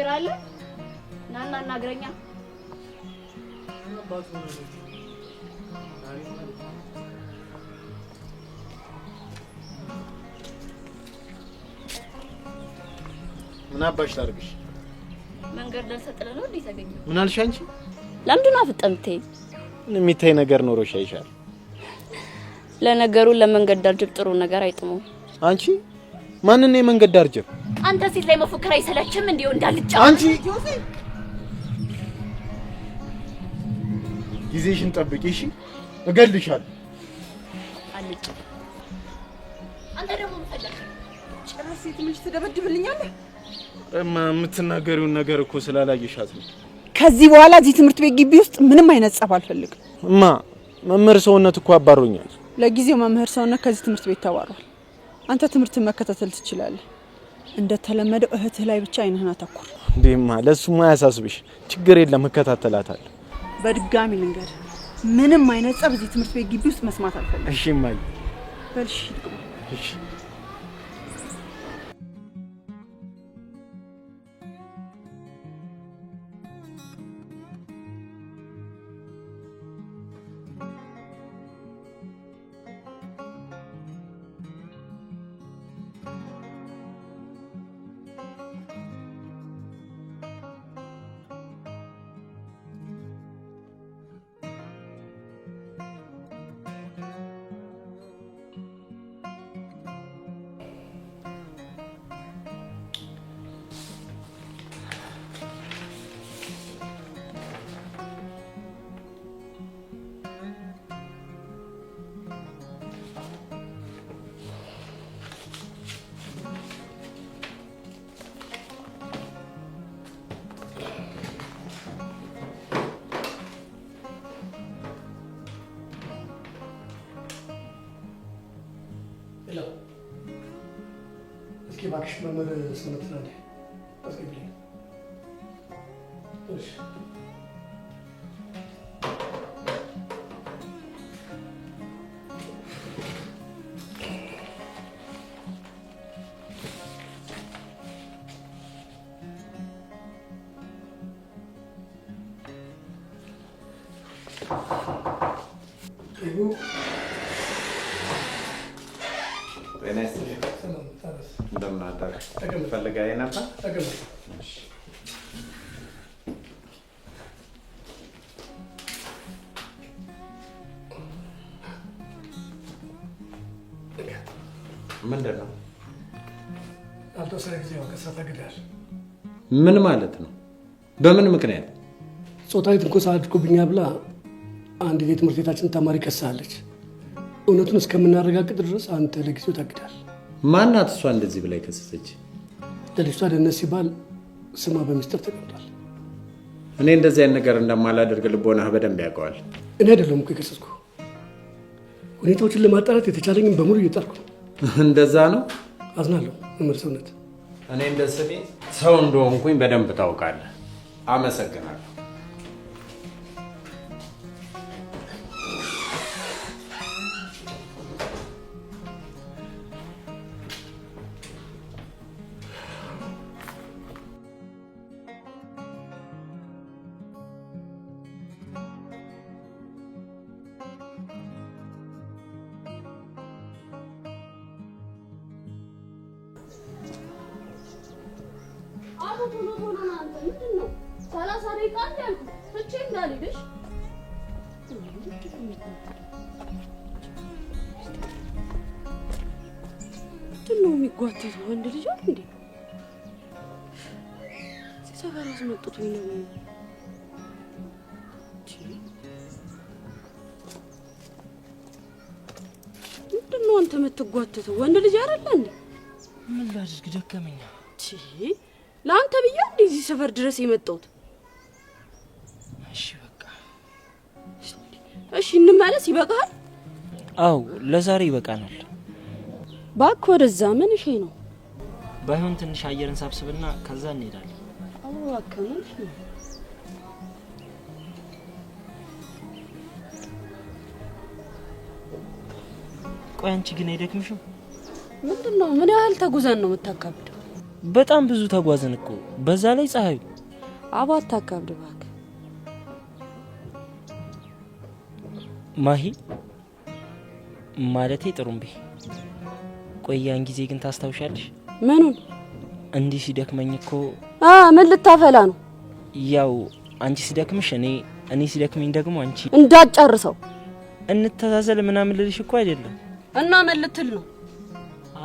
ችግር አለ? ናና እናግረኛ። ምን አባሽ ታርግሽ? መንገድ ደርሰጥለ ነው እንዴ ተገኘ? ምን አልሽ አንቺ? ለምንድን ነው አፍጠምተይ? የሚታይ ነገር ኖሮሽ አይሻል? ለነገሩ ለመንገድ ዳር ጅብ ጥሩ ነገር አይጥሙም። አንቺ ማንን ነው መንገድ ዳር ጅብ? አንተ ሲል ላይ መፎከር አይሰለችም እንዴ? እንዳልጫ አንቺ ጊዜሽን ጠብቂ እሺ? እገልሻለሁ። አልጭ አንተ ደግሞ ፈለክ ጭራሽ ትንሽ ትደበድብልኛለህ? የምትናገሪውን ነገር እኮ ስላላየሻት ነው። ከዚህ በኋላ እዚህ ትምህርት ቤት ግቢ ውስጥ ምንም አይነት ጸብ አልፈልግም። መምህር ሰውነት እኮ አባሮኛል። ለጊዜው መምህር ሰውነት ከዚህ ትምህርት ቤት ተባሯል። አንተ ትምህርትን መከታተል ትችላለህ። እንደተለመደው እህትህ ላይ ብቻ አይንህን አተኩር። እንዴማ ለሱማ ያሳስብሽ፣ ችግር የለም እከታተላታለሁ። በድጋሚ ልንገር፣ ምንም አይነት ጸብ እዚህ ትምህርት ቤት ግቢ ውስጥ መስማት አልፈልግም። እሺ ማይ በልሽ። እሺ እስኪ ባክሽ መምህር ስነት ናለ አስገቢልኝ። እሺ እንደምን አደረህ? ፈልገኸኝ ነበር? ምንድን ነው? አልተወሰነ ጊዜ ከስራ ታግደሃል። ምን ማለት ነው? በምን ምክንያት? ጾታዊ ትንኮሳ አድርጎብኛል ብላ አንድ የትምህርት ቤታችን ተማሪ ከሳለች። እውነቱን እስከምናረጋግጥ ድረስ አንተ ለጊዜው ታግዳል። ማናት እሷ እንደዚህ ብላ የከሰሰች? ለልጅቷ ደህንነት ሲባል ስሟ በሚስጥር ተቀምጧል። እኔ እንደዚህ አይነት ነገር እንደማላደርግ ልቦናህ በደንብ ያውቀዋል። እኔ አይደለሁም እኮ የከሰስኩ። ሁኔታዎችን ለማጣራት የተቻለኝም በሙሉ እየጣርኩ ነው። እንደዛ ነው? አዝናለሁ መምህር ሰውነት። እኔ እንደስኔ ሰው እንደሆንኩኝ በደንብ ታውቃለህ። አመሰግናለሁ። ምንድነው የሚጓተተው? ወንድ ልጅ አይደል እንዴ? ሲሰፈር አስመጡት ነው። ምንድነው አንተ የምትጓተተው? ወንድ ልጅ አይደል እንዴ? ምን ላድርግ ደከመኝ። ለአንተ ብዬ እንዴ እዚህ ሰፈር ድረስ የመጣሁት? እሺ በቃ እሺ እንመለስ። ይበቃል? አው ለዛሬ ይበቃናል። ባክ ወደዛ ምን እሺ ነው? ባይሆን ትንሽ አየርን ሳብስብና ከዛ እንሄዳለን። አው አከመሽ ነው። ቆይ አንቺ ግን አይደክምሽም? ምንድነው? ምን ያህል ተጉዘን ነው የምታካብደው? በጣም ብዙ ተጓዝን እኮ በዛ ላይ ፀሐዩ አባት አካብድ ባክ ማሂ ማለቴ ጥሩምቤ ቆያን ጊዜ ግን ታስታውሻለሽ ምኑን እንዲህ ሲደክመኝ እኮ ምን ልታፈላ ነው ያው አንቺ ሲደክምሽ እኔ ሲደክመኝ ደግሞ አንቺ እንዳጨርሰው እንተዛዘል ምናምን ልልሽ እኮ አይደለም እና ምን ልትል ነው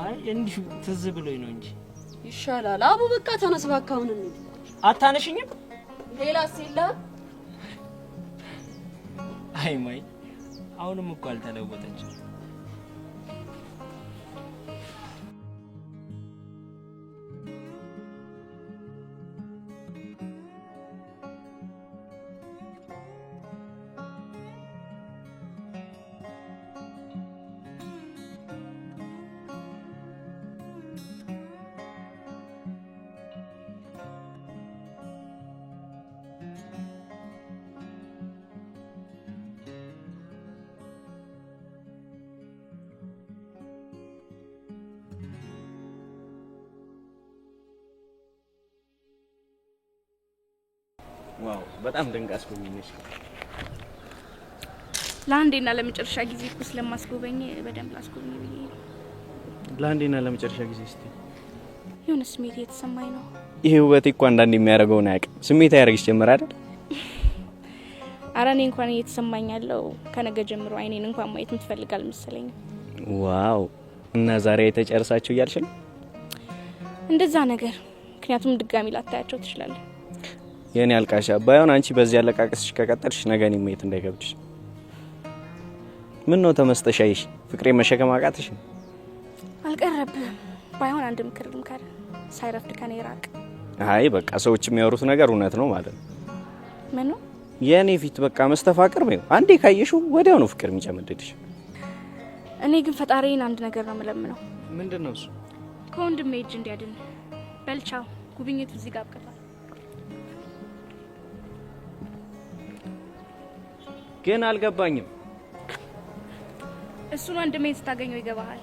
አይ እንዲሁ ትዝ ብሎኝ ነው እንጂ ይሻላል አቡ በቃ ተነስ ባካውን እንዴ አታነሽኝም ሌላስ የለም አይ ማይ አሁንም እኮ አልተለወጠች ዋው በጣም ደንቃስ ጎብኝነሽ ላንዴና ለመጨረሻ ጊዜ እኮ ስለማስጎበኝ በደንብ ላስጎበኝ ብዬ ላንዴና ለመጨረሻ ጊዜ እስቲ የሆነ ስሜት እየተሰማኝ ነው ይሄ ውበት እኮ አንዳንዴ የሚያደርገውን አያውቅም ስሜት ያደርግሽ ጀመር አይደል አራኔ እንኳን እየተሰማኝ ያለው ከነገ ጀምሮ አይኔን እንኳን ማየት ምትፈልጋል መሰለኝ ዋው እና ዛሬ የተጨርሳችሁ እያልሽ ነው እንደዛ ነገር ምክንያቱም ድጋሚ ላታያቸው ትችላለህ የኔ አልቃሻ ባይሆን አንቺ በዚህ ያለቃቀስሽ ከቀጠልሽ ነገ እኔ ማየት እንዳይከብድሽ ምን ነው ተመስጠሻይሽ ፍቅሬ መሸከም አቃተሽ አልቀረብም ባይሆን አንድ ምክር ልምከር ሳይረፍድ ከኔ ራቅ አይ በቃ ሰዎች የሚያወሩት ነገር እውነት ነው ማለት ነው ምን ነው የኔ ፊት በቃ መስተፋቅር ነው አንዴ ካየሽው ወዲያው ነው ፍቅር የሚጨምድድሽ እኔ ግን ፈጣሪን አንድ ነገር ነው መለምነው ምንድነው እሱ ከወንድሜ እጅ እንዲያድን በልቻው ጉብኝቱ እዚህ ጋር አብቅቷል ግን አልገባኝም እሱን ወንድሜ ስታገኘው ይገባሃል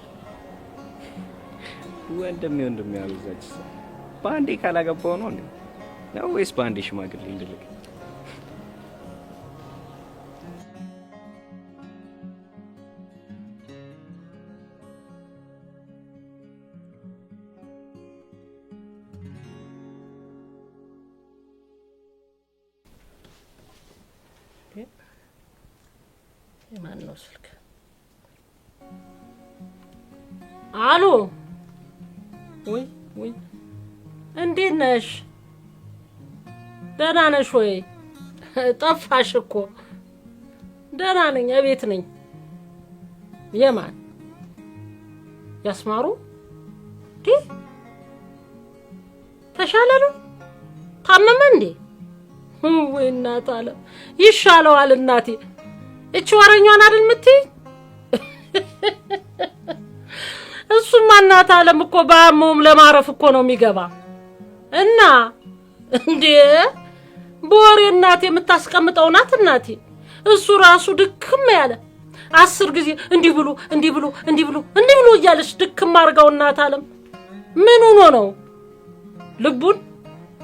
ወንድሜ ያሉዛች ባንዴ ካላገባው ነው እንዴ ነው ወይስ ባንዴ ሽማግሌ እንድልክ ማን ነው ስልክ አሎ ወይ እንዴት ነሽ ደህና ነሽ ወይ ጠፋሽ እኮ ደህና ነኝ እቤት ነኝ የማን ያስማሩ ተሻለ ነው ታመመ እንዴ ወይ እናት አለ ይሻለዋል እናቴ እቺ ወረኛዋን አይደል ምትይ እሱማ እናት አለም እኮ ባሙም ለማረፍ እኮ ነው የሚገባ እና እንዴ ቦሬ እናቴ የምታስቀምጠው ናት እናቴ እሱ ራሱ ድክም ያለ 10 ጊዜ እንዲህ ብሎ እያለሽ ድክም አርጋው እናት አለም ምን ሆኖ ነው ልቡን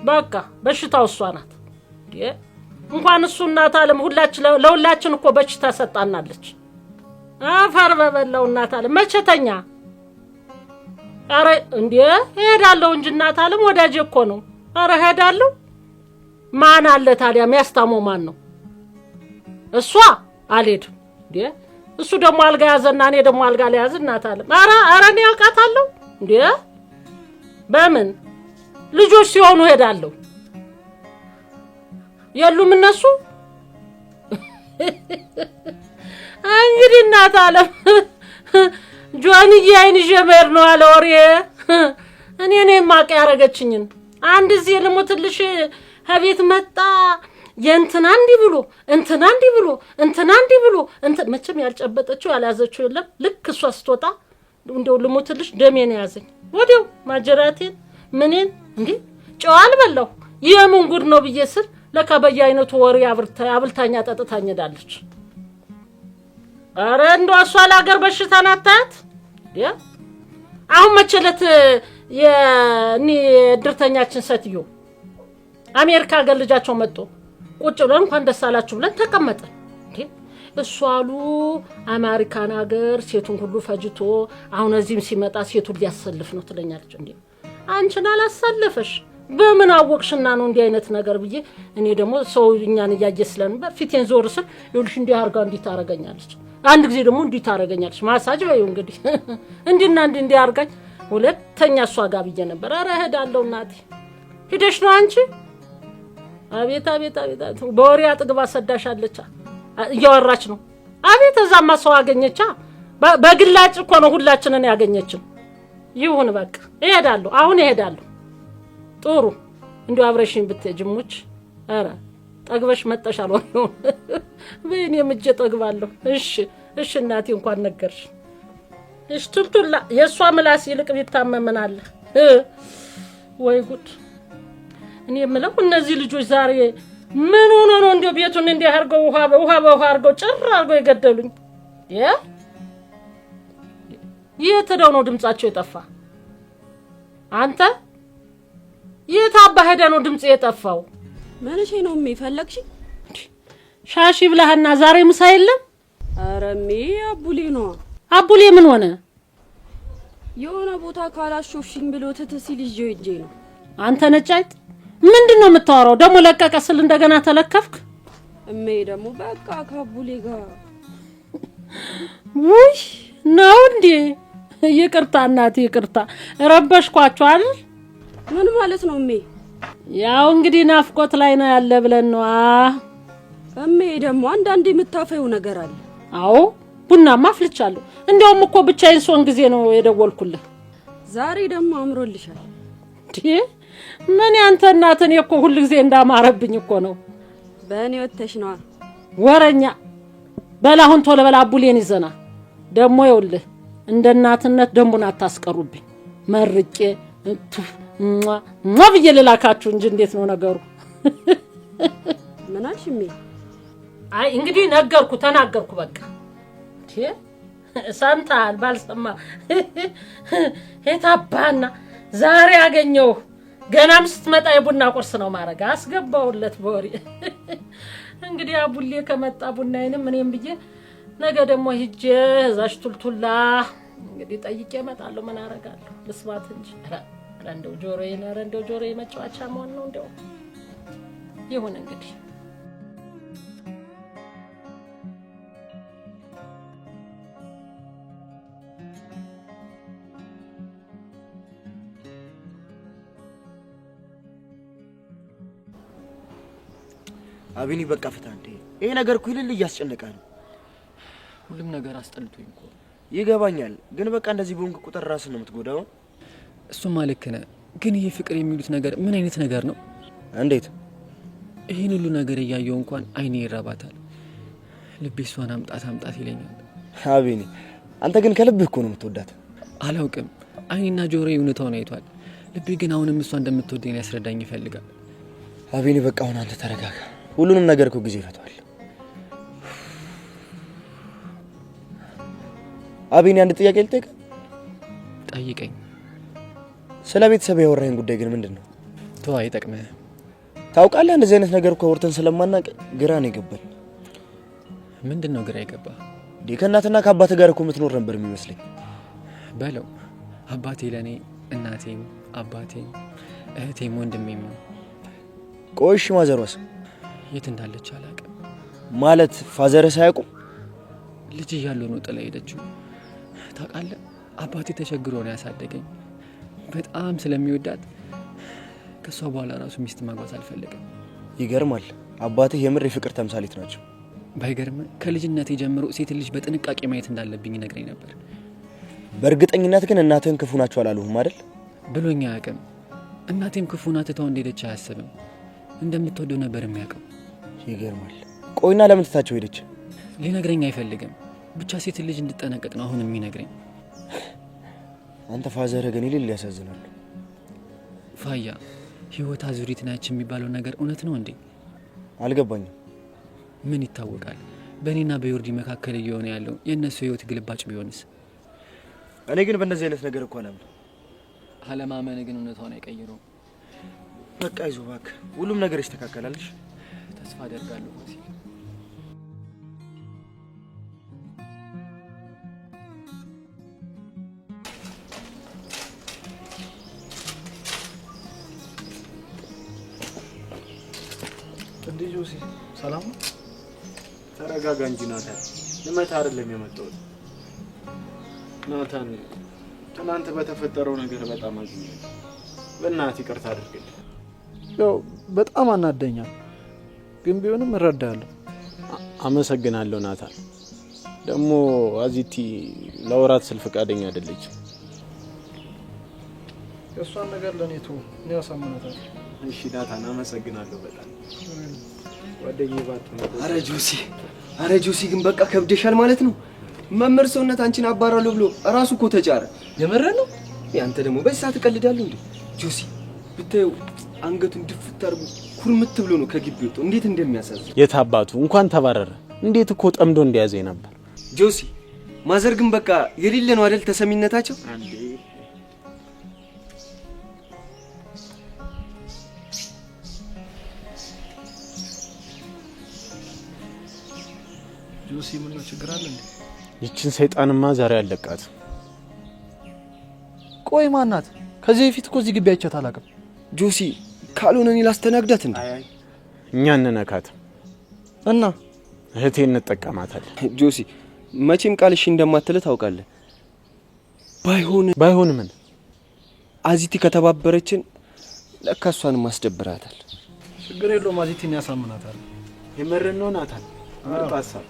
በቃ በሽታው እሷ ናት እንዴ እንኳን እሱ እናት አለም ለሁላችን እኮ በሽታ ሰጣናለች አፈር በበላው እናት አለም መቸተኛ አረ እንዴ ሄዳለው እንጂ እናት አለም ወዳጄ እኮ ነው አረ ሄዳለው ማን አለ ታዲያ የሚያስታመው ማን ነው እሷ አልሄድም እንዴ እሱ ደግሞ አልጋ ያዘና እኔ ደግሞ አልጋ ላይ ያዝ እናት አለም አረ እኔ አውቃታለሁ እንዴ በምን ልጆች ሲሆኑ ሄዳለው የሉም እነሱ እንግዲህ እናት አለም ጆንዬ አይን ጀመር ነው አለ ወሬ እኔ ማቅ ያረገችኝን አንድ እዚህ ልሞትልሽ ሀቤት መጣ የእንትና እንዲ ብሎ መቼም ያልጨበጠችው ያላዘችው የለም ልክ እሷ ስትወጣ እንደው ልሞትልሽ ደሜን ያዘኝ ወዲያው ማጀራቴን ምንን እንዴ ጨዋል በለው የምን ጉድ ነው ብዬስል ለካ በየአይነቱ ወሬ አብልታኛ ጠጥታኝ ዳለች አረ እንደው እሷ ለሀገር በሽታ ናታት ያ አሁን መቸለት የኒ ድርተኛችን ሰትዮ አሜሪካ ሀገር ልጃቸው መጥቶ ቁጭ ብለን እንኳን ደስ አላችሁ ብለን ተቀመጠን። እሱ አሉ አሜሪካን ሀገር ሴቱን ሁሉ ፈጅቶ አሁን እዚህም ሲመጣ ሴቱን ሊያሰልፍ ነው ትለኛለች። እንዴ አንቺን አላሰለፈሽ በምን አወቅሽና ነው እንዲህ አይነት ነገር ብዬ እኔ ደግሞ ሰው እኛን ያየስለን በፊቴን ዞር ስል ይልሽ እንዲህ አርጋ እንዲህ ታረጋኛለች። አንድ ጊዜ ደግሞ እንዲህ ታረጋኛለች። ማሳጅ ወይ እንግዲህ እንዲና እንዲህ አርጋኝ ሁለተኛ እሷ ጋር ብዬ ነበር። አረ እሄዳለሁ እናቴ ሄደሽ ነው አንቺ? አቤት አቤት አቤት በወሬ አጥግባ ሰዳሻለች እያወራች ነው። አቤት እዛማ ሰው አገኘቻ በግላጭ እኮ ነው ሁላችንን ያገኘችን። ይሁን በቃ እሄዳለሁ፣ አሁን እሄዳለሁ። ጥሩ እንዲሁ አብረሽኝ ብትጅሙች አረ ጠግበሽ መጣሻል ወይ ነው በእኔ ምጄ ጠግባለሁ። እሺ እናቴ እንኳን ነገርሽ። እሺ ቱልቱላ የሷ ምላስ ይልቅ ቢታመምናል። ወይ ጉድ! እኔ የምለው እነዚህ ልጆች ዛሬ ምን ሆኖ ነው እንዴ ቤቱን እንዴ አርገው ውሃ በውሃ አርገው ጭር አርገው የገደሉኝ? የተደው ነው ድምጻቸው የጠፋ? አንተ የታባ ሄደ ነው ድምጽ የጠፋው? ማለሽ ነው የሚፈልግሽ? ሻሺ ብለህና ዛሬ ምሳ የለም? አረሜ አቡሌ ነው። አቡሌ ምን ሆነ? የሆነ ቦታ ካላሾፍሽኝ ብሎ ተተሲል ይዤ ነው። አንተ ነጫይት ምንድነው የምታወራው? ደሞ ለቀቀ ስል እንደገና ተለከፍክ? እሜ ደሞ በቃ ካቡሌ ጋር ውይ ነው እንዴ? ይቅርታ እናቴ ይቅርታ ረበሽኳችሁ አይደል? ምን ማለት ነው እሜ? ያው እንግዲህ ናፍቆት ላይ ነው ያለ ብለን ነው። እሜ ደሞ አንዳንዴ የምታፈየው ነገር አለ። አዎ ቡናማ አፍልቻለሁ። እንደውም እኮ ብቻዬን ሶን ጊዜ ነው የደወልኩልህ። ዛሬ ደሞ አምሮልሻል። ምን ያንተ እናት እኔ እኮ ሁሉ ጊዜ እንዳማረብኝ እኮ ነው። በእኔ ወተሽ ነው ወረኛ። በላሁን ቶሎ በላ አቡሌን ይዘና ደሞ ይውልህ እንደ እናትነት ደንቡን አታስቀሩብኝ። መርቄ ብዬ ልላካችሁ እንጂ እንዴት ነው ነገሩ? ምን አልሽሜ? አይ እንግዲህ ነገርኩ ተናገርኩ በቃ። ሰምታል ባልሰማ ሄታባና ዛሬ ያገኘው ገናም ስትመጣ የቡና ቁርስ ነው ማረጋ አስገባውለት በወሬ። እንግዲህ አቡሌ ከመጣ ቡናዬንም እኔም ብዬ ነገ ደግሞ ሂጄ እዛሽ ቱልቱላ እንግዲህ ጠይቄ እመጣለሁ። ምን አረጋለሁ ልስባት እንጂ እንደው ጆሮዬ መጫወቻ መሆን ነው እንደው ይሁን እንግዲህ። አቢኒ በቃ ፍታ እንዴ! ይሄ ነገር እኮ ይልል እያስጨነቀ ነው። ሁሉም ነገር አስጠልቶኝ እኮ ይገባኛል፣ ግን በቃ እንደዚህ ቦንክ ቁጥር ራስን ነው የምትጎዳው። እሱማ ልክ ነህ፣ ግን ይሄ ፍቅር የሚሉት ነገር ምን አይነት ነገር ነው? እንዴት ይሄን ሁሉ ነገር እያየው እንኳን አይኔ ይራባታል፣ ልቤ እሷን አምጣት ይለኛል። አቢኒ አንተ ግን ከልብህ እኮ ነው የምትወዳት። አላውቅም፣ አይኔና ጆሮዬ እውነታውን አይቷል። ልቤ ግን አሁንም እሷ እንደምትወደኝ ያስረዳኝ ይፈልጋል። አቢኒ በቃ አሁን አንተ ተረጋጋ። ሁሉንም ነገር እኮ ጊዜ ይፈታዋል። አቢኒ አንድ ጥያቄ ልጠይቅ? ጠይቀኝ። ስለ ቤተሰብ ያወራኝ ጉዳይ ግን ምንድነው? ተው አይጠቅምህ። ታውቃለህ እንደዚህ አይነት ነገር እኮ ወርተን ስለማናቅ ግራ ነው የገባኝ። ምንድነው ግራ የገባ? ከእናትና ከአባቴ ጋር እኮ የምትኖር ነበር የሚመስለኝ። በለው አባቴ ለኔ እናቴም አባቴም እህቴም ወንድሜም ነው። ቆይሽ ማዘሯስ የት እንዳለች አላውቅም። ማለት ፋዘርስ አያውቁም? ልጅ እያለሁ ነው ጥላ ሄደችው። ታውቃለህ አባቴ ተቸግሮ ነው ያሳደገኝ። በጣም ስለሚወዳት ከሷ በኋላ ራሱ ሚስት ማግባት አልፈለገም። ይገርማል። አባትህ የምር የፍቅር ተምሳሌት ናቸው። ባይገርም ከልጅነቴ ጀምሮ ሴት ልጅ በጥንቃቄ ማየት እንዳለብኝ ነግረኝ ነበር። በእርግጠኝነት ግን እናትህን ክፉ ናቸው አላሉህም አይደል? ብሎኛ አያውቅም። እናቴም ክፉ ናት ተው እንደሄደች አያስብም። እንደምትወደው ነበር የሚያውቀው። ይገርማል። ቆይና ለምን ትታቸው ሄደች? ሊነግረኝ አይፈልግም። ብቻ ሴት ልጅ እንድጠነቀቅ ነው አሁን የሚነግረኝ። አንተ ፋዘር ግን ይልል ያሳዝናሉ። ፋያ ህይወት አዙሪት ናች የሚባለው ነገር እውነት ነው እንዴ? አልገባኝም። ምን ይታወቃል? በእኔና በዮርዲ መካከል እየሆነ ያለው የእነሱ ህይወት ግልባጭ ቢሆንስ? እኔ ግን በእነዚህ አይነት ነገር እኮ አላምንም። አለማመን ግን እውነታውን አይቀይረውም። በቃ አይዞህ እባክህ፣ ሁሉም ነገር ይስተካከላልሽ። ተስፋ አደርጋለሁ ፋሲል። እንዴ ጆሲ ሰላም ነው? ተረጋጋ እንጂ ናታን፣ ልመታ አይደለም የመጣሁት። ናታን፣ ትናንት በተፈጠረው ነገር በጣም አዝኛለሁ። በእናትህ ይቅርታ አድርግልኝ። ያው በጣም አናደኛል፣ ግን ቢሆንም እረዳለሁ። አመሰግናለሁ ናታን። ደግሞ አዚቲ ለወራት ስል ፈቃደኛ አይደለችም። የእሷን ነገር ለእኔ ተው፣ እኔ ያሳምናታል። እሺ ናታን፣ አመሰግናለሁ በጣም ጓደኛዬ። አረ ጆሲ ግን በቃ ከብደሻል ማለት ነው። መምህር ሰውነት አንቺን አባራለሁ ብሎ እራሱ እኮ ተጫረ። የመረ ነው። ያንተ ደግሞ በዚህ ሰዓት ትቀልዳለህ እንዴ? ጆሲ ብታየው አንገቱን ድፍት አድርጎ ኩርምት ብሎ ነው ከግቢ ወጥቶ። እንዴት እንደሚያሳዝን። የት አባቱ እንኳን ተባረረ። እንዴት እኮ ጠምዶ እንደያዘኝ ነበር። ጆሲ ማዘር ግን በቃ የሌለ ነው አይደል ተሰሚነታቸው። አንዴ ጆሲ ምን ነው ችግር አለ እንዴ? ይችን ሰይጣንማ ዛሬ አለቃት። ቆይ ማናት? ከዚህ በፊት እኮ እዚህ ግቢ አይቻት አላውቅም። ጆሲ ካልሆነ እኔ ላስተናግዳት እንዴ? እኛ እንነካት እና እህቴ እንጠቀማታለን። ጆሲ መቼም ቃልሽ እንደማትል ታውቃለህ። ባይሆን ምን አዚቲ ከተባበረችን ለካ እሷንም ማስደብራታል። ችግር የለውም፣ አዚቲን ያሳምናታል። የመረን ነው ናታን። ምርጥ ሀሳብ።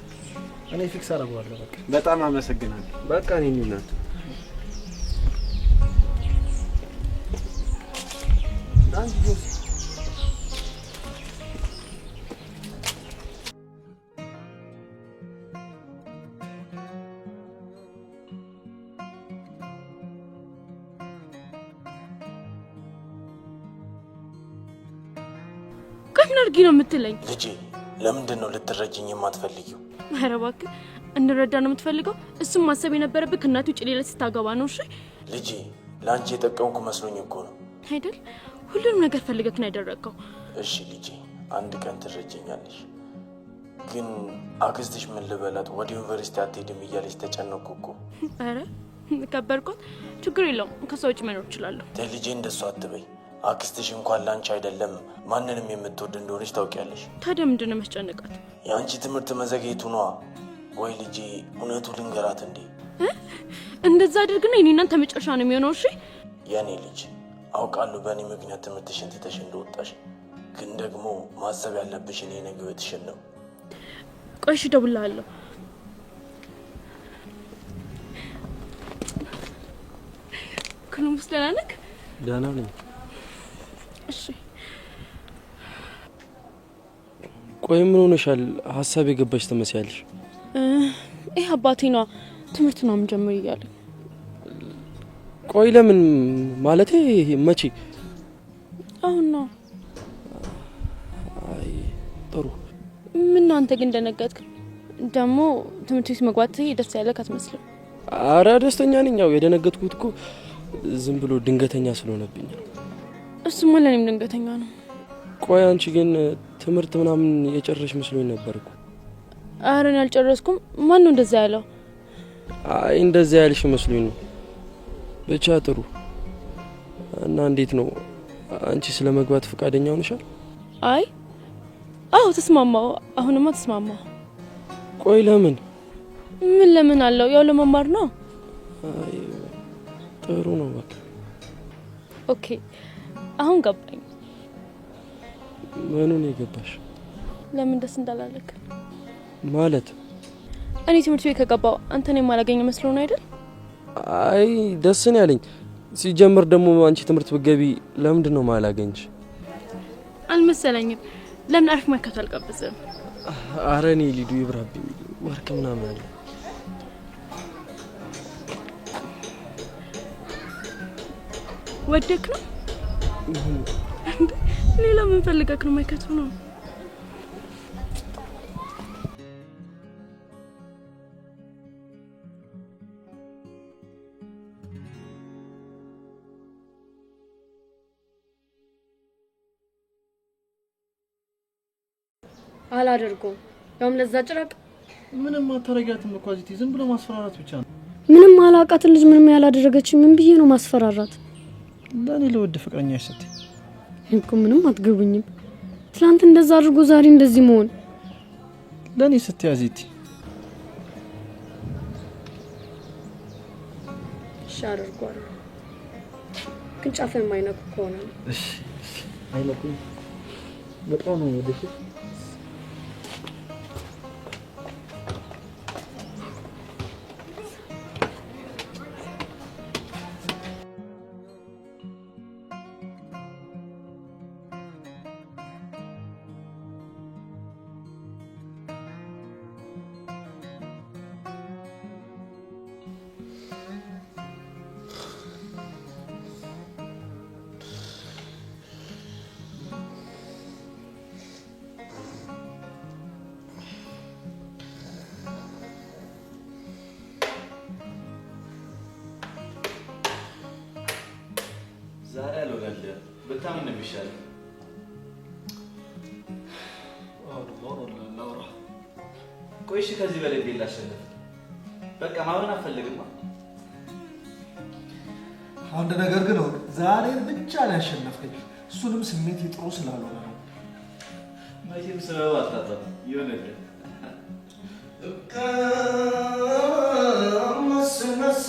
እኔ ፊክስ አደርገዋለሁ። በቃ በጣም አመሰግናለሁ። በቃ እኔ እናት ዳንስ ጆሲ ከናርጊ ነው የምትለኝ? ልጄ ለምንድን ነው ልትረጅኝ የማትፈልጊው? ኧረ እባክህ እንረዳ ነው የምትፈልገው? እሱም ማሰብ የነበረብህ እናቱ ውጭ ሌላ ስታገባ ነው። እሺ ልጄ ለአንቺ የጠቀምኩ መስሎኝ እኮ ነው አይደል? ሁሉንም ነገር ፈልገህ ነው ያደረግከው። እሺ ልጄ አንድ ቀን ትረጅኛለሽ። ግን አክስትሽ ምን ልበላት ወደ ዩኒቨርሲቲ አትሄድም እያለች ተጨነኩ እኮ። ኧረ ከበርኳት፣ ችግር የለውም ከሷ ውጭ መኖር እችላለሁ። ተይ ልጄ እንደሱ አትበይ። አክስትሽ እንኳን ላንቺ አይደለም ማንንም የምትወድ እንደሆነች ታውቂያለሽ። ታዲያ ምንድን ነው መስጨነቃት? የአንቺ ትምህርት መዘግየቱ ነዋ። ወይ ልጄ እውነቱ ልንገራት እንዴ? እንደዛ አድርግና የኔ እናንተ መጨረሻ ነው የሚሆነው። እሺ የኔ ልጅ አውቃለሁ በእኔ ምክንያት ትምህርትሽን ትተሽ እንደወጣሽ፣ ግን ደግሞ ማሰብ ያለብሽ እኔ ነገ ህይወትሽን ነው። ቆይ እሺ እደውልልሃለሁ። ኮሎምበስ ደህና ነህ? ደህና ነኝ። እሺ ቆይ ምን ሆነሻል? ሀሳብ የገባሽ ትመስያለሽ። ይሄ አባቴ ነው ትምህርት ነው የምጀምር እያለ። ቆይ ለምን ማለቴ መቼ? አሁን ነው። አይ ጥሩ። ምን አንተ ግን ደነገጥክ? ደግሞ ትምህርት ቤት መግባት ደስ ያለህ አትመስልም። አረ ደስተኛ ነኝ። ያው የደነገጥኩት እኮ ዝም ብሎ ድንገተኛ ስለሆነብኝ ነው። እሱማ ለኔም ድንገተኛ ነው። ቆይ አንቺ ግን ትምህርት ምናምን የጨረሽ መስሎኝ ነበርኩ። አረ እኔ አልጨረስኩም። ማን ነው እንደዛ ያለው? አይ እንደዛ ያልሽ መስሎኝ ነው። ብቻ ጥሩ። እና እንዴት ነው አንቺ ስለመግባት ፈቃደኛ ሆነሻል? አይ አዎ ተስማማው። አሁንማ ተስማማው። ቆይ ለምን? ምን ለምን አለው? ያው ለመማር ነው። አይ ጥሩ ነው በቃ። ኦኬ አሁን ገባኝ። ምኑን የገባሽ? ለምን ደስ እንዳላለክ ማለት? እኔ ትምህርት ቤት ከገባው አንተን የማላገኝ መስሎ ነው አይደል? አይ ደስ ነው ያለኝ። ሲጀምር ደግሞ አንቺ ትምህርት ብትገቢ ለምንድን ነው ማላገኝሽ? አልመሰለኝም። ለምን አርፍ ማከታ አልቀበዘም? አረ እኔ ሊዱ ይብራብኝ ወርቅ ምናምን አለ። ወደክ ነው? ሌላ ምን ፈልገክ ነው? ማይከቱ ነው። አላደርገውም። ያውም ለዛ ጭራቅ ምንም አታረጋትም እኮ አዚቲ፣ ዝም ብሎ ማስፈራራት ብቻ ነው። ምንም አላውቃትን ልጅ ምንም ያላደረገች ምን ብዬ ነው ማስፈራራት? ለኔ ለወድ ፍቅረኛ አይሰጥ እኮ ምንም አትገቡኝም። ትላንት እንደዛ አድርጎ ዛሬ እንደዚህ መሆን ለኔ ስትይ አዚቲ ሻርጓል። ግን ጫፈን ማይነኩ ከሆነ እሺ አይነኩኝ በጣም ነው ወደሽ ዛሬ አልወለለ በጣም ነው የሚሻለው። ቆይሽ ከዚህ በላይ እንዴት ላሸንፍ? በቃ ማመን አልፈልግም። አንድ ነገር ግን ወቅ ዛሬ ብቻ ላይ ያሸነፍከኝ እሱንም ስሜት ጥሩ ስላልሆነ ነው። መቼም ሰበብ አታጣም ይሆነል። መስመሳ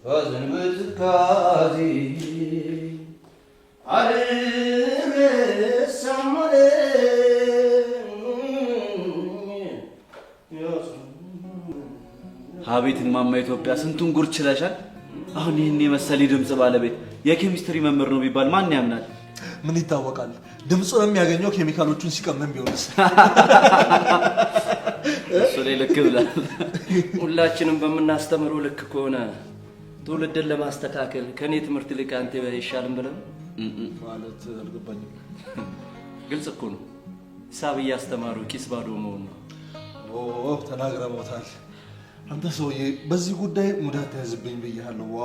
ወዝን በዝካዚ አልረሳማለ አቤት ማማ ኢትዮጵያ ስንቱን ጉር ችለሻል። አሁን ይሄን የመሰለ ድምጽ ባለቤት የኬሚስትሪ መምህር ነው ቢባል ማን ያምናል? ምን ይታወቃል? ድምጹን የሚያገኘው ኬሚካሎቹን ሲቀመም ቢሆንስ? እሱ ላይ ልክ ብላል። ሁላችንም በምናስተምረው ልክ ከሆነ ትውልድን ለማስተካከል ከኔ ትምህርት ልክ አንተ ይሻልም ብለን ማለት አልገባኝም። ግልጽ እኮ ነው። ሂሳብ እያስተማሩ ኪስ ባዶ መሆን ነው። ተናግረሞታል። አንተ ሰውዬ በዚህ ጉዳይ ሙዳት ያዝብኝ ብያለሁ። ዋ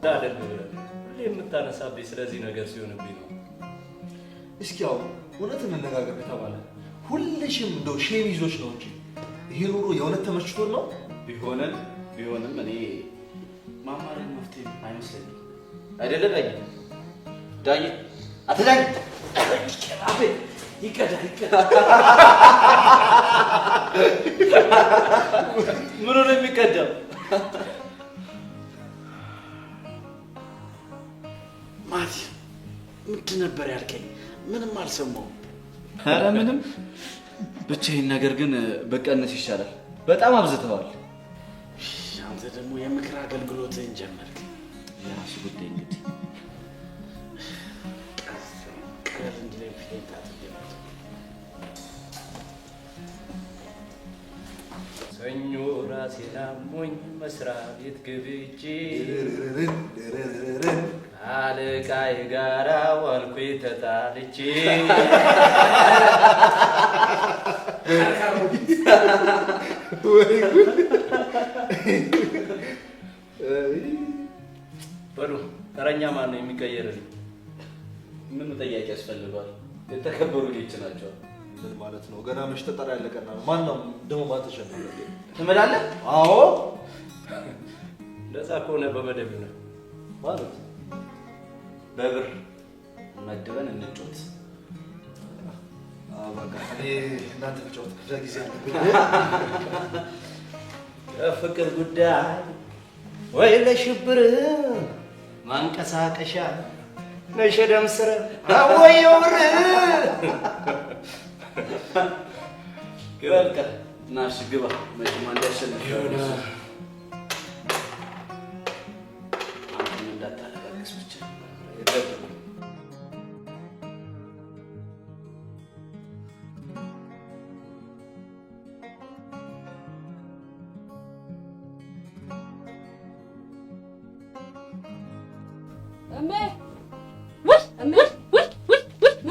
ዳደግ ብለህ ሁሌ የምታነሳብኝ ስለዚህ ነገር ሲሆንብኝ ነው። እስኪ ያው እውነት እንነጋገር ከተባለ ሁልሽም እንደው ሼም ይዞች ነው እንጂ ይሄ ኑሮ የእውነት ተመችቶን ነው? ቢሆንም እኔ ማማረን መፍትሄ አይመስለኝም። አይደለም ዳይ አትዳይ አቤት ይቀዳ ምን ነው የሚቀደም? ማቲ ምንድን ነበር ያልከኝ? ምንም አልሰማሁም። ኧረ ምንም። ብቻዬን ነገር ግን በቀነስ ይሻላል። በጣም አብዝተዋል። አንተ ደግሞ የምክር አገልግሎትን ጀመርክ። የራሱ ጉዳይ እንግዲህ ቀለል እንዲለኝ ፊቴን ታጥቤበት ሰኞ ራሴን አሞኝ መስሪያ ቤት ገብቼ አለቃዬ ጋራ ዋልኩኝ ተጣልቼ በሉ ተረኛ ማን ነው የሚቀየርልኝ? ምን ጠያቂ ያስፈልጋል? የተከበሩ ልጅ ናቸው። ምን ማለት ነው? ገና መች ተጠራ ያለቀና ነው። ማን ነው ደግሞ ማተሸነፈ? ትመላለህ? አዎ ለዛ ከሆነ በመደብ ነው ማለት በብር መድበን እንጫወት። በቃ እኔ እናንተ ተጫወት ክፍለ ጊዜ አለብኝ። የፍቅር ጉዳይ ወይ ለሽብር ማንቀሳቀሻ ነሽ ደም ስር ወይ ወር ግባ ናሽ ግባ መቼም አንድ ያሸንፍ ይሆነ አንተ እንዳታለቅስ ብቻ ይደረግ።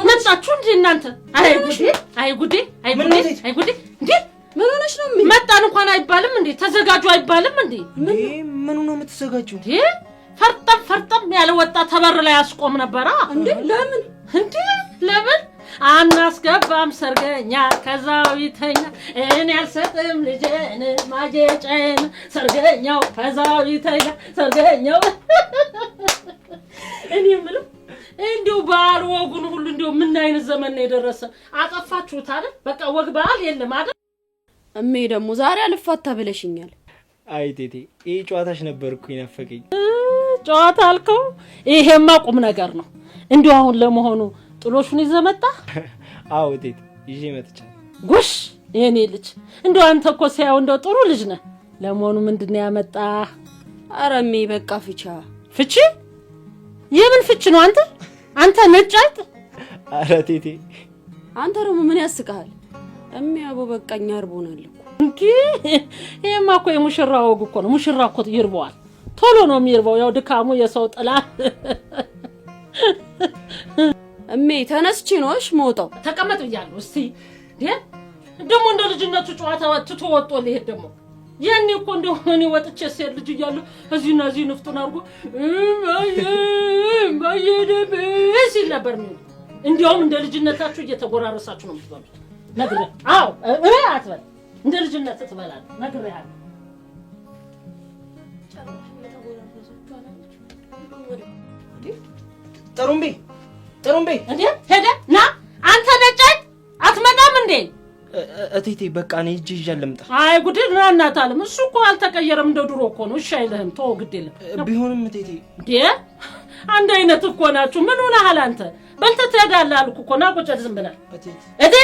መጣችሁ እንዴ እናንተ? አይ ጉዴ እንዴ! ምን ሆነሽ ነው? መጣን እንኳን አይባልም እንዴ? ተዘጋጁ አይባልም እንዴ? ምኑ ነው የምትዘጋጁ? ፈርጠም ያለ ወጣ ተበር ላይ ያስቆም ነበራ እንዴ? ለምን? አናስገባም ሰርገኛ ከዛው ይተኛ እኔ አልሰጥም ልጄን ማጌጫዬን ሰርገኛው ከዛው ይተኛ ሰርገኛው እኔ የምለው እንዲሁ በዓል ወጉን ሁሉ እንዲሁ ምን አይነት ዘመን ነው የደረሰ? አጠፋችሁት አይደል? በቃ ወግ በዓል የለም አይደል? እሜ ደግሞ ዛሬ አልፋታ ብለሽኛል። አይ ቴቴ ይሄ ጨዋታሽ ነበር እኮ ይናፈቀኝ። ጨዋታ አልከው? ይሄማ ቁም ነገር ነው። እንዲሁ አሁን ለመሆኑ ጥሎሹን ይዘህ መጣህ? አዎ ቴቴ ይዤ መጥቻለሁ። ጎሽ የኔ ልጅ እንዲሁ አንተ እኮ ሲያው እንደው ጥሩ ልጅ ነህ። ለመሆኑ ምንድነው ያመጣህ? ኧረ እሜ በቃ ፍቻ። ፍቺ? የምን ፍቺ ነው አንተ ነጫት? ኧረ ቴቴ አንተ ደግሞ ምን ያስቃል? እሜ አቦ በቃኛ አርቦናል እኮ እንዴ። ይሄማ እኮ የሙሽራ ወግ እኮ ነው። ሙሽራ እኮ ይርበዋል። ቶሎ ነው የሚርበው። ያው ድካሙ የሰው ጥላ። እሜ ተነስቼ ነውሽ መውጣው። ተቀመጥ ብያለሁ። እስቲ ደግሞ እንደ ልጅነቱ ጨዋታ ትቶ ወጥቶ ሊሄድ ደግሞ ያኔ እኮ እንደው እኔ ወጥቼ ሴት ልጅ እያለሁ እዚህና እዚህ ንፍጡን አድርጎ ሲል ነበር የሚሆነው። እንዲያውም እንደ ልጅነታችሁ እየተጎራረሳችሁ ነው የምትበሉት። ነግሬህ አዎ አትበል። እንደ ልጅነት ትበላለህ። ነግሬሃለሁ። ጥሩምቤ እንዴ ሄደ ና አንተ ነጫኝ አትመጣም እንዴ? እቴቴ በቃ እኔ እጅ ይዣል ልምጣ። አይ ጉድ ነው እናታለም። እሱ እኮ አልተቀየረም እንደ ድሮ እኮ ነው። እሺ አይልህም። ተው ግድ የለም ቢሆንም እቴቴ እንዴ አንድ አይነት እኮ ናችሁ። ምን ሆነሃል አንተ? በልተህ ትሄዳለህ አልኩ እኮ። ና ቁጭ በል ዝም ብለህ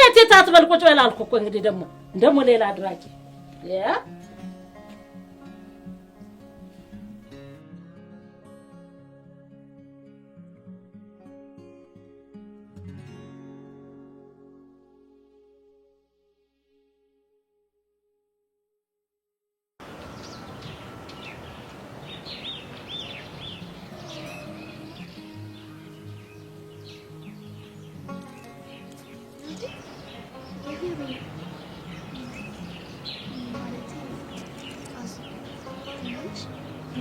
እቴቴ አትበል ቁጭ በል አልኩ እኮ። እንግዲህ ደግሞ ሌላ አድራጊ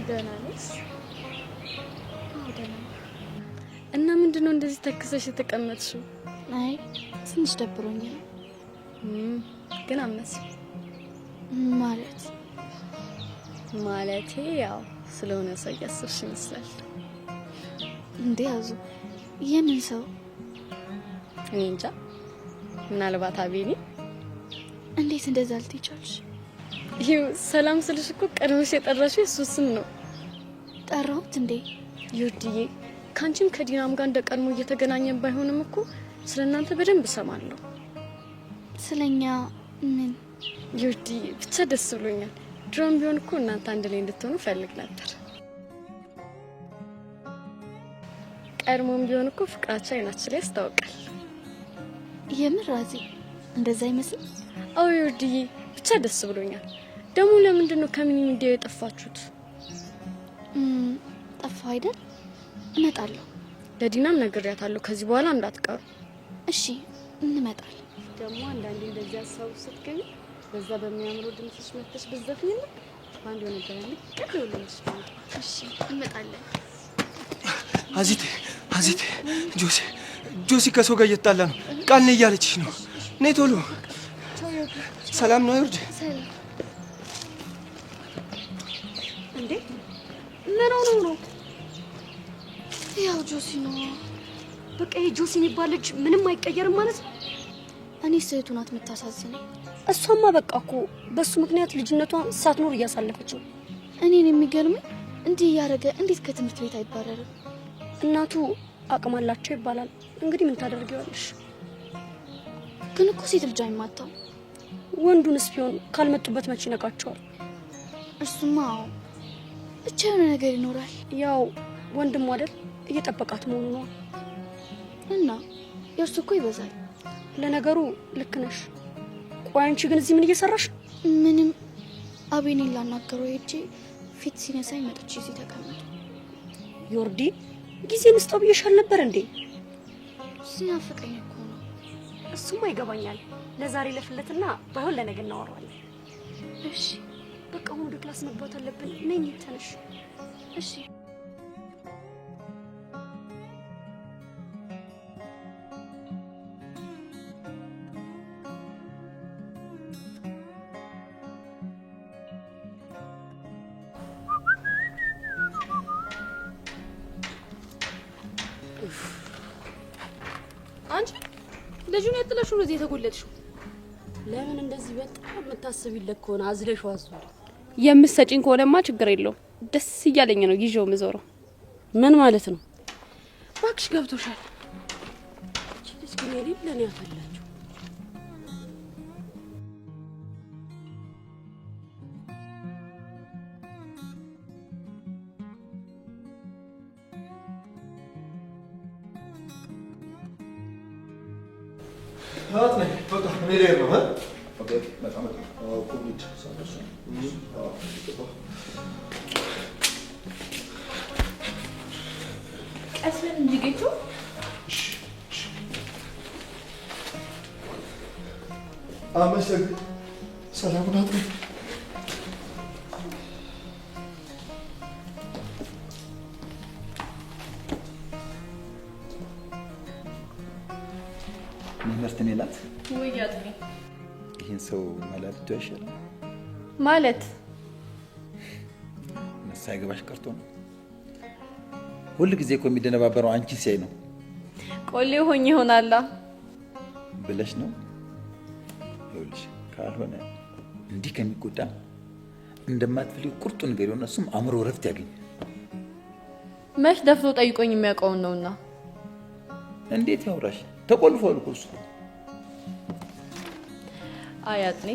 ደህና ነሽ? እና ምንድነው እንደዚህ ተክሰሽ የተቀመጥሽው? አይ ትንሽ ደብሮኛል። ግን አመስል ማለቴ ያው ስለሆነ ሰው እያሰብሽ ይመስላል። እንዴ አዙ የምን ሰው? እኔ እንጃ። ምናልባት አቤኔ። እንዴት እንደዛ ልትይቻልሽ? ይኸው ሰላም ስልሽ እኮ ቀድመሽ የጠራሽው እሱ ስም ነው። ጠራሁት እንዴ? ዮርዲዬ ካንቺም ከዲናም ጋር እንደቀድሞ እየተገናኘን ባይሆንም እኮ ስለናንተ በደንብ ሰማለሁ። ስለኛ ምን? ዮርዲዬ ብቻ ደስ ብሎኛል። ድሮም ቢሆን እኮ እናንተ አንድ ላይ እንድትሆኑ ፈልግ ነበር። ቀድሞም ቢሆን እኮ ፍቅራችን አይናችን ላይ ያስታውቃል። የምር ራዚ እንደዛ ይመስል? አዎ ዮርዲዬ ብቻ ደስ ብሎኛል። ደግሞ ለምንድን ነው ከሚኒ ሚዲያ የጠፋችሁት? ጠፋ አይደል? እመጣለሁ። ለዲናም ነግሬያታለሁ ከዚህ በኋላ እንዳትቀሩ። እሺ እንመጣለን። ደግሞ አንዳንዴ እንደዚህ ሀሳቡ ስትገኝ በዛ በሚያምሩ ድምፅሽ መጥተሽ ብትዘፍኝ ነው ባንድ ነገር ያለ ቀጥሎልሽ። እሺ እንመጣለን። አዚት ጆሲ ከሰው ጋር እየተጣላ ነው። ቃል ነኝ እያለችሽ ነው። ነይ ቶሎ። ሰላም ነው ይርድ? ሰላም። እንዴ ምን ሆኖ ነው? ያው ጆሲ ነው። በቃ ይሄ ጆሲ የሚባል ልጅ ምንም አይቀየርም ማለት ነው። እኔ እህቱ ናት የምታሳዝነኝ። እሷማ በቃ እኮ በሱ ምክንያት ልጅነቷን ሳትኖር እያሳለፈች ነው። እኔን የሚገርመኝ እንዲህ እያደረገ እንዴት ከትምህርት ቤት አይባረርም? እናቱ አቅም አላቸው ይባላል። እንግዲህ ምን ታደርጊዋለሽ? ግን እኮ ሴት ልጅ አይማታም። ወንዱንስ ቢሆን ካልመጡበት መቼ ይነቃቸዋል? እሱማ ብቻ የሆነ ነገር ይኖራል። ያው ወንድም አይደል እየጠበቃት መሆኑ ነው። እና የእርሱ እኮ ይበዛል። ለነገሩ ልክ ነሽ። ቆይ አንቺ ግን እዚህ ምን እየሰራሽ? ምንም። አቤኔን ላናገረው ሄጄ ፊት ሲነሳኝ መጥቼ እዚህ ተቀመጥኩ። ዮርዲ ጊዜ ንስጠው ብዬሻል ነበር እንዴ? ሲናፍቀኝ እኮ ነው። እሱማ ይገባኛል። ለዛሬ ለፍለትና ባይሆን ለነገ እናወራዋለን። እሺ በቃ አሁን ወደ ክላስ መግባት አለብን። ነኝ ተነሽ። እሺ ልጁን ያጥለሽው ነው የተጎለጥሽው። ለምን እንደዚህ በጣም የምታስቢለት ከሆነ አዝለሽው አዙሪ። የምትሰጪኝ ከሆነማ ችግር የለውም። ደስ እያለኝ ነው ይዤው የምዞረው። ምን ማለት ነው? እባክሽ ገብቶሻል። እቺ ልጅ ግን የሌለን ያፈላችሁ። هاتني بقى من ليه ها اوكي ما عملت كوميت أصلاً نجيتو؟ مسك سلام عليكم ምርትኔ ላት ወያጥኒ ይሄን ሰው ማለት ተሸለ ማለት ሳይገባሽ ቀርቶ ነው። ሁሉ ጊዜ እኮ የሚደነባበረው አንቺን ሲያይ ነው። ቆሌ ሆኝ ይሆናላ ብለሽ ነው። ይኸውልሽ ካልሆነ እንዲህ ከሚጎዳ እንደማትፈልጊው ቁርጡ ነገር ይሆን እሱም አእምሮ ረፍት ያገኝ። መች ደፍሮ ጠይቆኝ የሚያውቀው ነውና እንዴት ያውራሽ? ተቆልፏል እኮ እሱ። አያጥኒ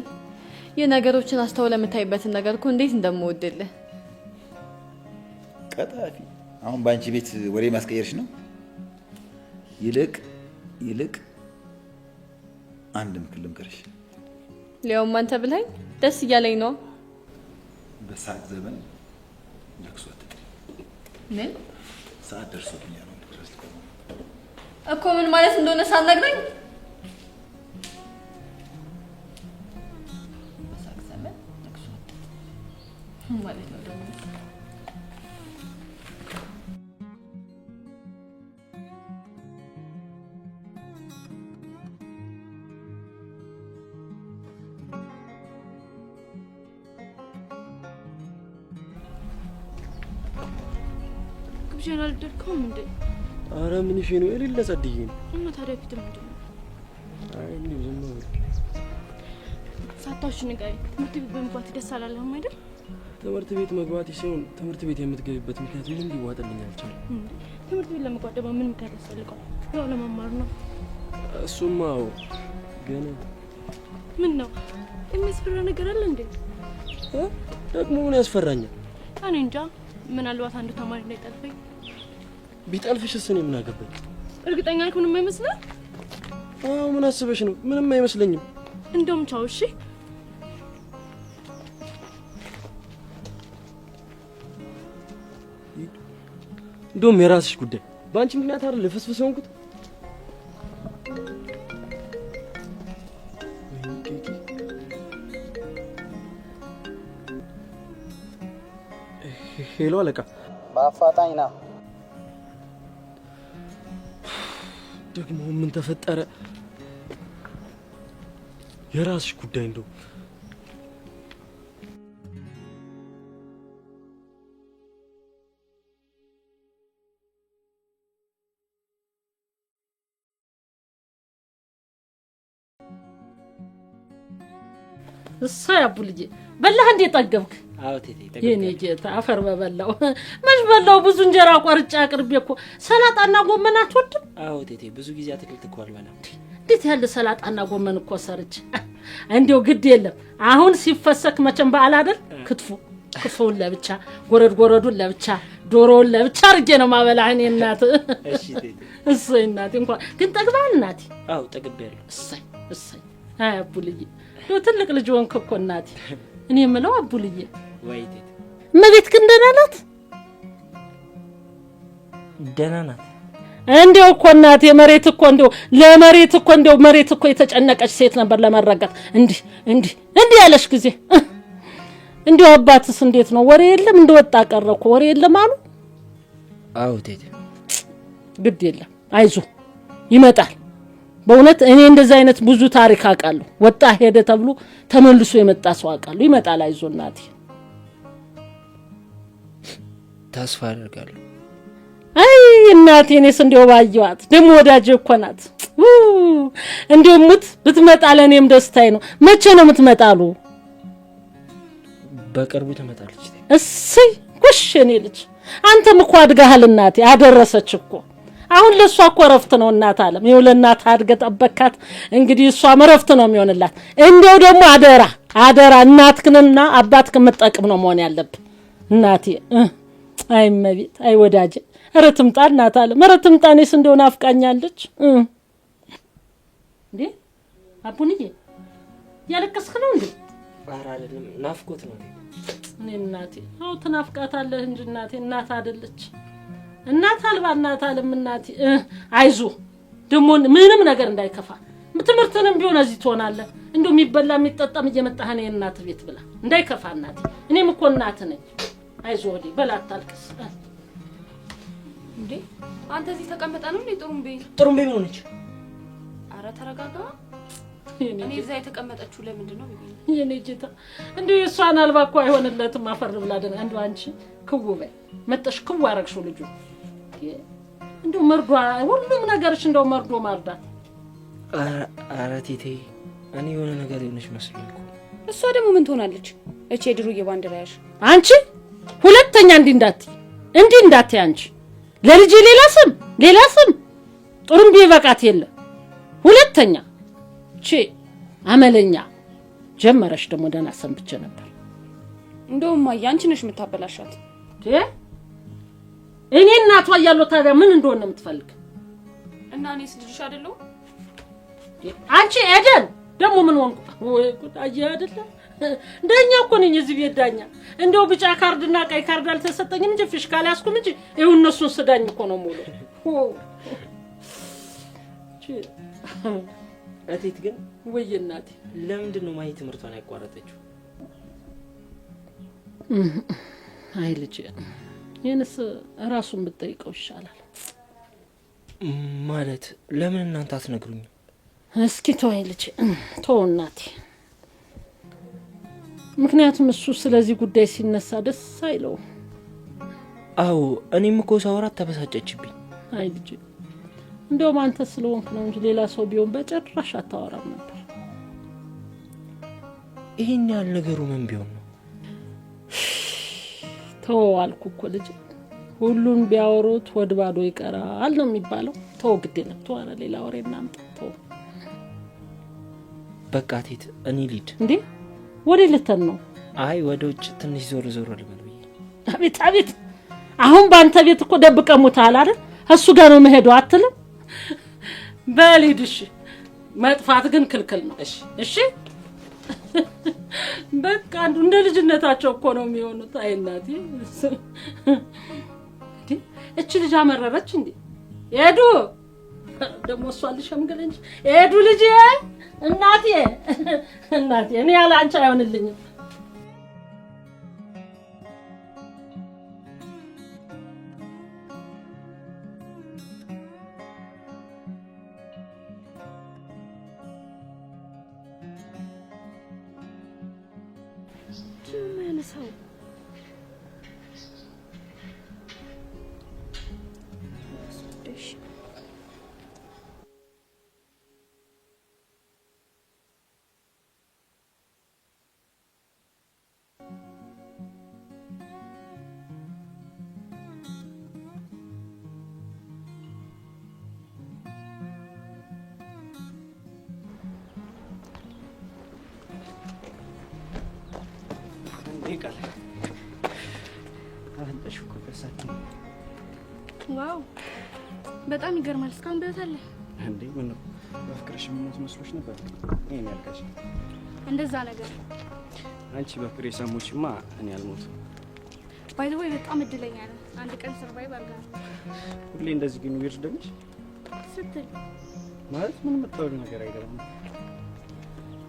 የነገሮችን አስተውለ የምታይበትን ነገር እኮ እንዴት እንደምወድልህ። ቀጣፊ አሁን ባንቺ ቤት ወሬ ማስቀየርሽ ነው። ይልቅ አንድ ምክር ልምከርሽ። ሊያውም አንተ ብለኸኝ ደስ እያለኝ ነው። በሳቅ ዘመን ለቅሶ አትጥሪ። ምን ሰዓት ደርሶብኛል እኮ ምን ማለት እንደሆነ ሳትነግረኝ በሳቅ ዘመን ለቅሶ አትጥሪ ማለት ነው ደግሞ። ግብዣን አልደረከውም እንዴ? ኧረ ምን እሺ ነው የሌለ ጸድዬ ነው። እና ታዲያ ፊት ምንድን ነው? አይ እንዴ ዝም ነው ሳታውሽ ንገሪ። ትምህርት ቤት በመግባት ደስ አላለህም አይደል? ትምህርት ቤት መግባት ሲሆን ትምህርት ቤት የምትገቢበት ምክንያት ምንም ሊዋጥልኝ አልቻለም። ትምህርት ቤት ለመግባት ደግሞ ምን ምክንያት ያስፈልገዋል? ያው ለመማር ነው። እሱማ ግን ምን ነው የሚያስፈራ ነገር አለ እንዴ? ደግሞ ምን ያስፈራኛል? እኔ እንጃ። ምናልባት አንዱ ተማሪ እንዳይጠልፈኝ። ቢጠልፍሽስ እኔ ምን አገባኝ? እርግጠኛ ነኝ ምንም አይመስልም? አዎ ምን አስበሽ ነው? ምንም አይመስለኝም። እንደውም ቻው እሺ። እንደውም የራስሽ ጉዳይ። በአንቺ ምክንያት አይደል ለፍስፍስ ሆንኩት። ሄሎ አለቃ። በአፋጣኝ ና። ደግሞ ምን ተፈጠረ? የራስሽ ጉዳይ እንደው እሰይ አቡልዬ በላህ እንዴ ጠገብክ? አዎ ቴቴ ጠገብክ። የኔ ጌታ አፈር በበላው መች በላው። ብዙ እንጀራ ቆርጬ አቅርቤ እኮ ሰላጣና ጎመን አትወድም? አዎ ቴቴ ብዙ ጊዜ አትክልት እኮ አልበላም። እንዴት ያለ ሰላጣና ጎመን እኮ ሰርች። እንዴው ግድ የለም አሁን ሲፈሰክ መቼም በዓል አይደል? ክትፎውን ለብቻ ጎረዱን ለብቻ ዶሮውን ለብቻ አርጌ ነው ማበላህ እኔ እናት። እሺ ቴቴ። እሰይ እናቴ እንኳን ግን ጠግባል እናቴ? አዎ ጠግቤያለሁ። እሰይ አይ አቡልዬ ትልቅ ልጅ ሆንክ እኮ እናቴ። እኔ የምለው አቡልዬ ወይ ቴቴ መቤት ግን ደህና ናት? ደህና ናት። እንደው እኮ እናቴ መሬት እኮ እንደው መሬት እኮ የተጨነቀች ሴት ነበር ለመረጋት እንዲህ ያለሽ ጊዜ። እንደው አባትስ እንዴት ነው? ወሬ የለም እንደወጣ ቀረ እኮ ወሬ የለም አሉ። አዎ ቴቴ ግድ የለም አይዞ ይመጣል። በእውነት እኔ እንደዛ አይነት ብዙ ታሪክ አውቃለሁ። ወጣ ሄደ ተብሎ ተመልሶ የመጣ ሰው አውቃለሁ። ይመጣል አይዞ እናቴ። ተስፋ አደርጋለሁ። አይ እናቴ እኔስ እንደው ባየዋት ደግሞ ወዳጄ እኮ ናት። እንዲሁ ሙት ብትመጣ ለኔም ደስታዬ ነው። መቼ ነው የምትመጣሉ? በቅርቡ ትመጣለች። እሰይ ኩሽ እኔ ልጅ አንተም እኮ አድጋሃል እናቴ አደረሰች እኮ። አሁን ለሷ እኮ ረፍት ነው እናት አለም። ይኸው ለእናት አድገ ጠበካት። እንግዲህ እሷ መረፍት ነው የሚሆንላት። እንዴው ደግሞ አደራ እናትክንና አባትክን መጠቅም ነው መሆን ያለብህ እናቴ። አይ መቤት አይ ወዳጄ ኧረ ትምጣ እናት አለም ኧረ ትምጣ። እኔስ እንደው ናፍቃኛለች እንዴ አቡንዬ ያለቀስክ ነው እንዴ? ኧረ አይደለም ናፍቆት ነው። እኔ እናቴ አው ትናፍቃታለህ እንጂ እናቴ እናት አይደለች። እናት አልባ እናት አለም እናቴ። አይዞ ደሞ ምንም ነገር እንዳይከፋ ትምህርትንም ቢሆን እዚህ ትሆናለህ። እንደው የሚበላ የሚጠጣም እየመጣህ ነው የእናት ቤት ብላ እንዳይከፋ እናቴ። እኔም እኮ እናት ነኝ። አይዞ ወዲ በላት ታልቅስ እንዴ አንተ እዚህ ተቀመጣ ነው እንዴ? ጥሩምቤ ምን ሆነች? አረ ተረጋጋ። እኔ እዛ የተቀመጠችው ለምንድን ነው ቢቢ? የኔ ጌታ እንደው የሷን አልባ እኮ አይሆንለትም። አፈር ብላ ደና እንደው አንቺ ክው በይ መጣሽ ክው አረግሽው ልጁ። እንደው መርዶ ሁሉም ነገርሽ እንደው መርዶ ማርዳት። ኧረ ቴቴ እኔ የሆነ ነገር የሆነች መስሎኝ እኮ። እሷ ደግሞ ምን ትሆናለች? እቺ የድሩዬ ባንዲራያሽ አንቺ ሁለተኛ እንዲህ እንዳትይ አንቺ ለልጅ ሌላ ስም ጥሩምቤ በቃት የለ ሁለተኛ እቺ አመለኛ ጀመረሽ ደግሞ ደና ሰንብቼ ነበር። እንደውም ማያ አንቺ ነሽ የምታበላሻት። እኔ እናቷ ያለው ታዲያ ምን እንደሆነ የምትፈልግ እና እኔስ ልጅሽ አይደለው? አንቺ ኤደን ደግሞ ምን ሆንኩ? ወይ ጉድ አየ አይደለ ዳኛ እኮ ነኝ እዚህ ቤት ዳኛ። እንደው ቢጫ ካርድና ቀይ ካርድ አልተሰጠኝም እንጂ ፊሽካል ያስኩም እንጂ ይሁን እነሱን ስዳኝ እኮ ነው ሙሉ። እቴት ግን ወይ እናቴ ለምንድን ነው ማይ ትምህርቷን ያቋረጠችው? አይ ልጅ የነስ ራሱን ብትጠይቀው ይሻላል። ማለት ለምን እናንተ አትነግሩኝ? እስኪ ተወይ ልጅ ተው እናቴ። ምክንያቱም እሱ ስለዚህ ጉዳይ ሲነሳ ደስ አይለው። አዎ እኔም እኮ ሳወራት ተበሳጨችብኝ። አይ ልጅ እንደውም አንተ ስለሆንክ ነው እንጂ ሌላ ሰው ቢሆን በጭራሽ አታወራም ነበር። ይሄን ያህል ነገሩ ምን ቢሆን ነው? ተው አልኩ እኮ ልጅ ሁሉን ቢያወሩት ወድ ባዶ ይቀራል ነው የሚባለው። ተው ግድ የለም ተው። ኧረ ሌላ ወሬ እናምጣ ተው። በቃ ቴት እኔ ልሂድ። እንዴ ወዴ ልተን ነው? አይ ወደ ውጭ ትንሽ ዞር ልበል ብዬ። አቤት አሁን ባንተ ቤት እኮ ደብቀሙታል አይደል? እሱ ጋር ነው መሄዱ አትልም? በልሂድ። መጥፋት ግን ክልክል ነው። እሺ በቃ እንደ ልጅነታቸው እኮ ነው የሚሆኑት። አይ እናቴ እቺ ልጅ አመረረች እንዴ? ሄዱ ደግሞ እሷ ልሸምገል እንጂ ሄዱ ልጅ እናቴ እኔ ያለ አንቺ አይሆንልኝም። ሰው ይቃል አፈንጠሽ እኮ ከሳት። ዋው በጣም ይገርማል። እስካሁን በታለ እንዴ? ምን ነው በፍቅርሽ ምን መስሎሽ ነበር? እኔ ያልካሽ እንደዛ ነገር። አንቺ በፍቅሬ ሰሞችማ እኔ አልሞት። ባይ ዘ ወይ በጣም እድለኛ ነህ። አንድ ቀን ሰርቫይቭ አድርጋለህ። ሁሌ እንደዚህ ግን ዊርድ ደምሽ ስትል ማለት ምን መጣው ነገር አይደለም።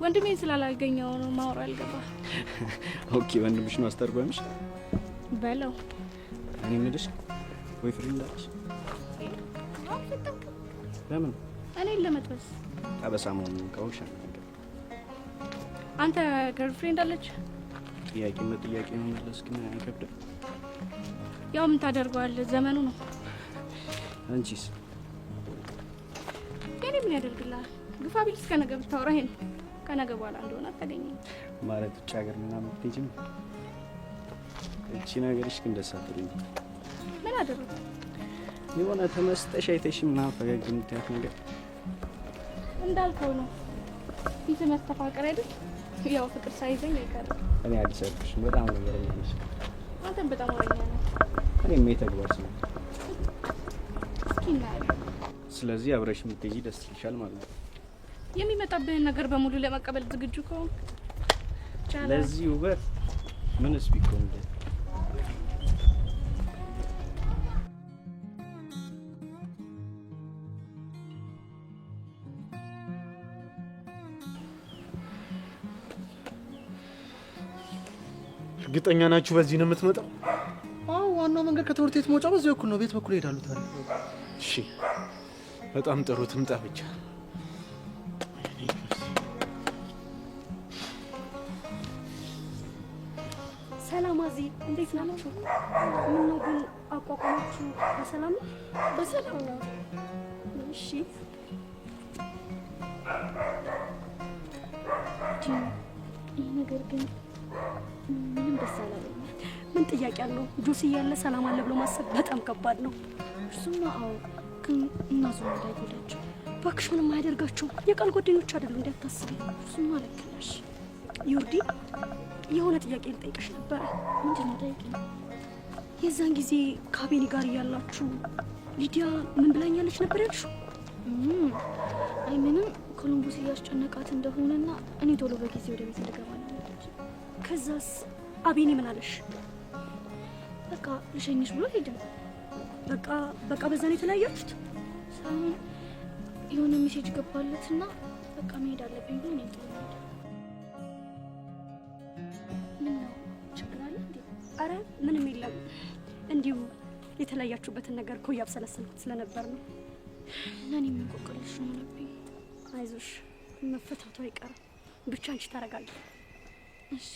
ወንድሜን ስላላገኘው ነው ማውራ አልገባ። ኦኬ ወንድምሽ ነው አስተርጓምሽ በለው። እኔ ምልሽ ወይ ፍሬንድ አለሽ? ለምን እኔ ለመጥበስ አበሳሙን ከውሻ ነገር አንተ ገርልፍሬንድ አለች? ጥያቄ ነው መለስ ግን አይከብድም። ያው ምን ታደርገዋለህ ዘመኑ ነው። አንቺስ? ለኔ ምን ያደርግልሃል? ግፋ ቢል እስከ ነገ ብታወራ ይሄን ከነገ በኋላ እንደሆነ አታገኘኝ ማለት ውጭ ሀገር ምናምን ትሄጂም? እቺ ነገርሽ ግን ደስ አትልኝ። ምን አደረኩ? የሆነ ተመስጠሽ አይተሽ ምናምን ፈገግ የምትያት ነገር እንዳልከው ነው። ፊት መስተፋቀር አይደል? ያው ፍቅር ሳይዘኝ አይቀርም። እኔ አዲስ አበባሽ በጣም ነገረኛ ነሽ። አንተም በጣም ወሬኛ ነህ። እኔም የተግባር ሰው። እስኪ እናያለን። ስለዚህ አብረሽ የምትሄጂ ደስ ይልሻል ማለት ነው። የሚመጣብህን ነገር በሙሉ ለመቀበል ዝግጁ ከሆንክ ለዚህ ውበት ምንስ ቢቆም እንደ እርግጠኛ ናችሁ በዚህ ነው የምትመጣው? አዎ፣ ዋናው መንገድ ከትምህርት ቤት መውጫ በዚህ በኩል ነው። ቤት በኩል ይሄዳሉ ታዲያ። እሺ፣ በጣም ጥሩ። ትምጣ ብቻ። ሰላም አዚ፣ እንዴት ናችሁ? ምን ነው ግን አቋቋማችሁ በሰላም ነው? በሰላም ነው። እሺ ይህ ነገር ግን ምንም ደስ አላለኝ። ምን ጥያቄ አለው? ጆሲ እያለ ሰላም አለ ብሎ ማሰብ በጣም ከባድ ነው። እሱማ አዎ፣ ግን እናዙ እንዳይጎዳቸው እባክሽ። ምንም አያደርጋቸው። የቃል ጓደኞች አይደሉ እንዳታስቢ። እሱማ ልክ ነሽ ዮርዲ። የሆነ ጥያቄ ልጠይቅሽ ነበረ። ምንድን ነው? ጠይቂኝ። የዛን ጊዜ ከአቤኒ ጋር እያላችሁ ሊዲያ ምን ብላኛለች ነበር ያልሽው? አይ ምንም፣ ኮሎምቦስ እያስጨነቃት እንደሆነና እኔ ቶሎ በጊዜ ወደ ቤት እንድገባ ነው። ከዛስ አቤኒ ምን አለሽ? በቃ ልሸኝሽ ብሎ ሄደ። በቃ በዛ ነው የተለያያችሁት? ሳይሆን የሆነ ሜሴጅ ገባለትና በቃ መሄድ አለብኝ ብሎ ነው የጠየቀኝ። ምን ነው ችግር አለ እንዴ? አረ ምንም የለም፣ እንዲሁ የተለያያችሁበትን ነገር እኮ እያብሰለሰልኩት ስለነበር ነው። ለኔ ምን ቆቀልሽ ነው ነብኝ? አይዞሽ መፈታቱ አይቀርም። ብቻ አንቺ ተረጋጊ እሺ?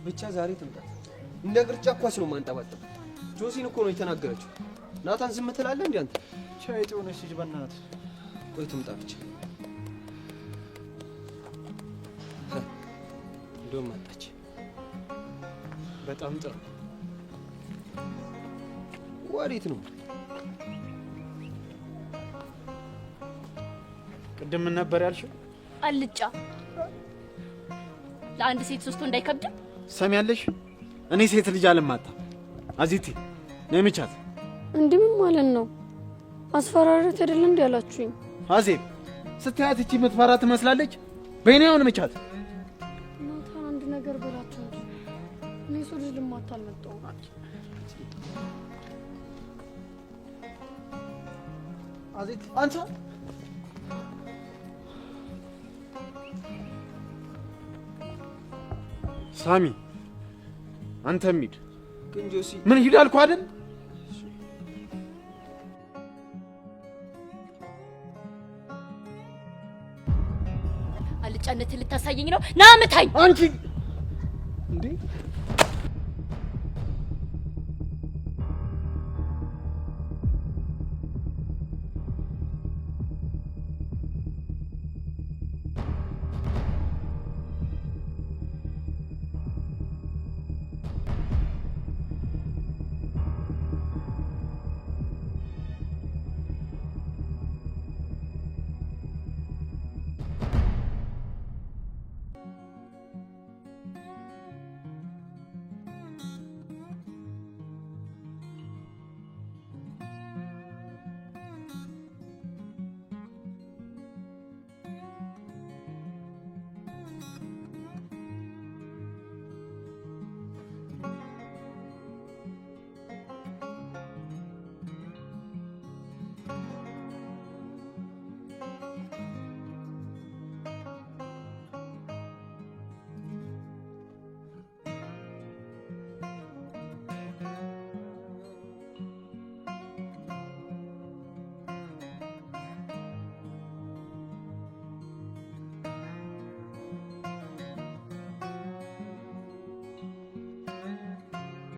ብቻ ዛሬ ትምጣ። እንደ ቅርጫ ኳስ ነው ማንጠባጠብ። ጆሲን እኮ ነው የተናገረችው። ናታን ዝም ትላለህ እንዴ አንተ? ቻይ ጤነሽ ልጅ በእናትህ ቆይ ትምጣ ብቻ። እንደውም መጣች። በጣም ጥሩ። ወዴት ነው? ቅድም ምን ነበር ያልሽው? አልጫ ለአንድ ሴት ሶስት እንዳይከብድ ሰሚያለሽ? እኔ ሴት ልጅ አልማታ። አዚቲ ነይ ምቻት። እንዴ ምን ማለት ነው? አስፈራረት አይደል እንዴ ያላችሁኝ? አዜብ ስታያት እቺ የምትፈራ ትመስላለች። በእኔ አሁን ምቻት። ናታን አንድ ነገር በላችሁ እንጂ እኔ ሰው ልጅ ልማታ አልመጣሁም። አዜብ አንተ ሳሚ አንተም ሂድ። ግን ጆሲ ምን ሂድ አልኩህ አይደል? አልጫነት ልታሳየኝ ነው? ና ምታኝ። አንቺ እንዴ